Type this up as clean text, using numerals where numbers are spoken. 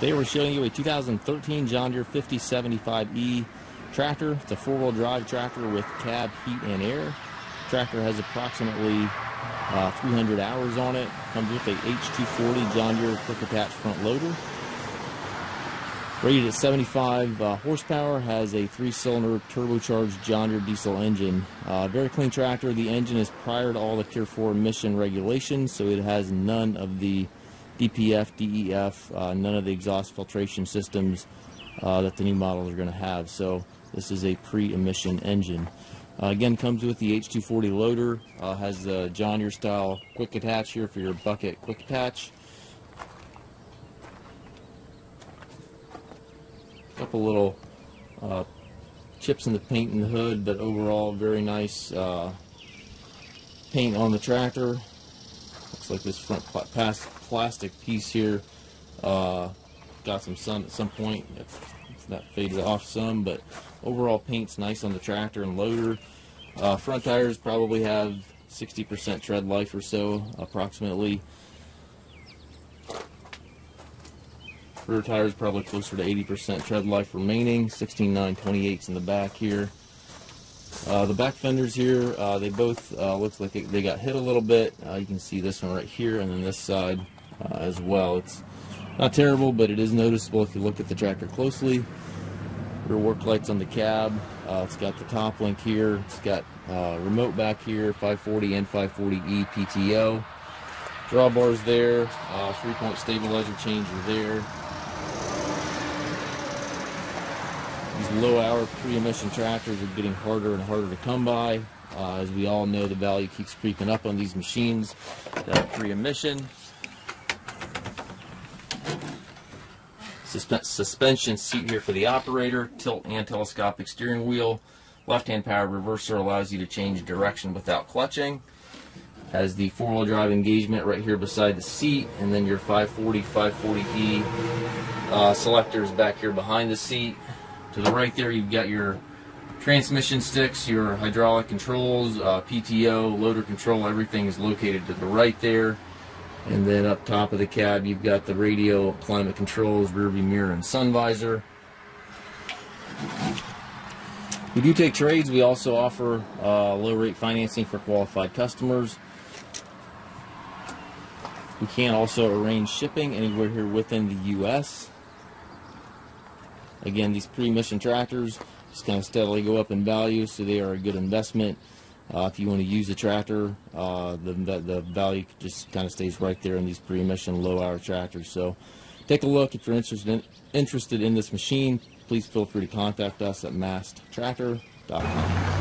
Today we're showing you a 2013 John Deere 5075E tractor. It's a four-wheel drive tractor with cab, heat, and air. The tractor has approximately 300 hours on it. Comes with a H240 John Deere quick attach front loader. Rated at 75 horsepower, has a 3-cylinder turbocharged John Deere diesel engine. Very clean tractor. The engine is prior to all the Tier 4 emission regulations, so it has none of the DPF, DEF, none of the exhaust filtration systems that the new models are going to have. So this is a pre-emission engine. Again, comes with the H240 loader. Has the John Deere style quick attach here for your bucket quick attach. Couple little chips in the paint in the hood, but overall very nice paint on the tractor. Looks like this front plastic piece here got some sun at some point. It's not faded off some, but overall paint's nice on the tractor and loader. Front tires probably have 60% tread life or so, approximately. Rear tires probably closer to 80% tread life remaining. 16.9/28s in the back here. The back fenders here, they both looks like they got hit a little bit. You can see this one right here, and then this side as well. It's not terrible, but it is noticeable if you look at the tractor closely. Rear work lights on the cab. It's got the top link here. It's got remote back here, 540 and 540E PTO. Drawbars there. 3-point stabilizer changer there. These low-hour pre-emission tractors are getting harder and harder to come by. As we all know, the value keeps creeping up on these machines that are pre-emission. Suspension seat here for the operator. Tilt and telescopic steering wheel. Left-hand powered reverser allows you to change direction without clutching. Has the four-wheel drive engagement right here beside the seat, and then your 540, 540E selectors back here behind the seat. To the right there, you've got your transmission sticks, your hydraulic controls, PTO, loader control. Everything is located to the right there. And then up top of the cab, you've got the radio, climate controls, rearview mirror, and sun visor. We do take trades. We also offer low-rate financing for qualified customers. We can also arrange shipping anywhere here within the U.S. Again, these pre-emission tractors just kind of steadily go up in value, so they are a good investment. If you want to use the tractor, the value just kind of stays right there in these pre-emission low-hour tractors. So take a look. If you're interested in this machine, please feel free to contact us at masttractor.com.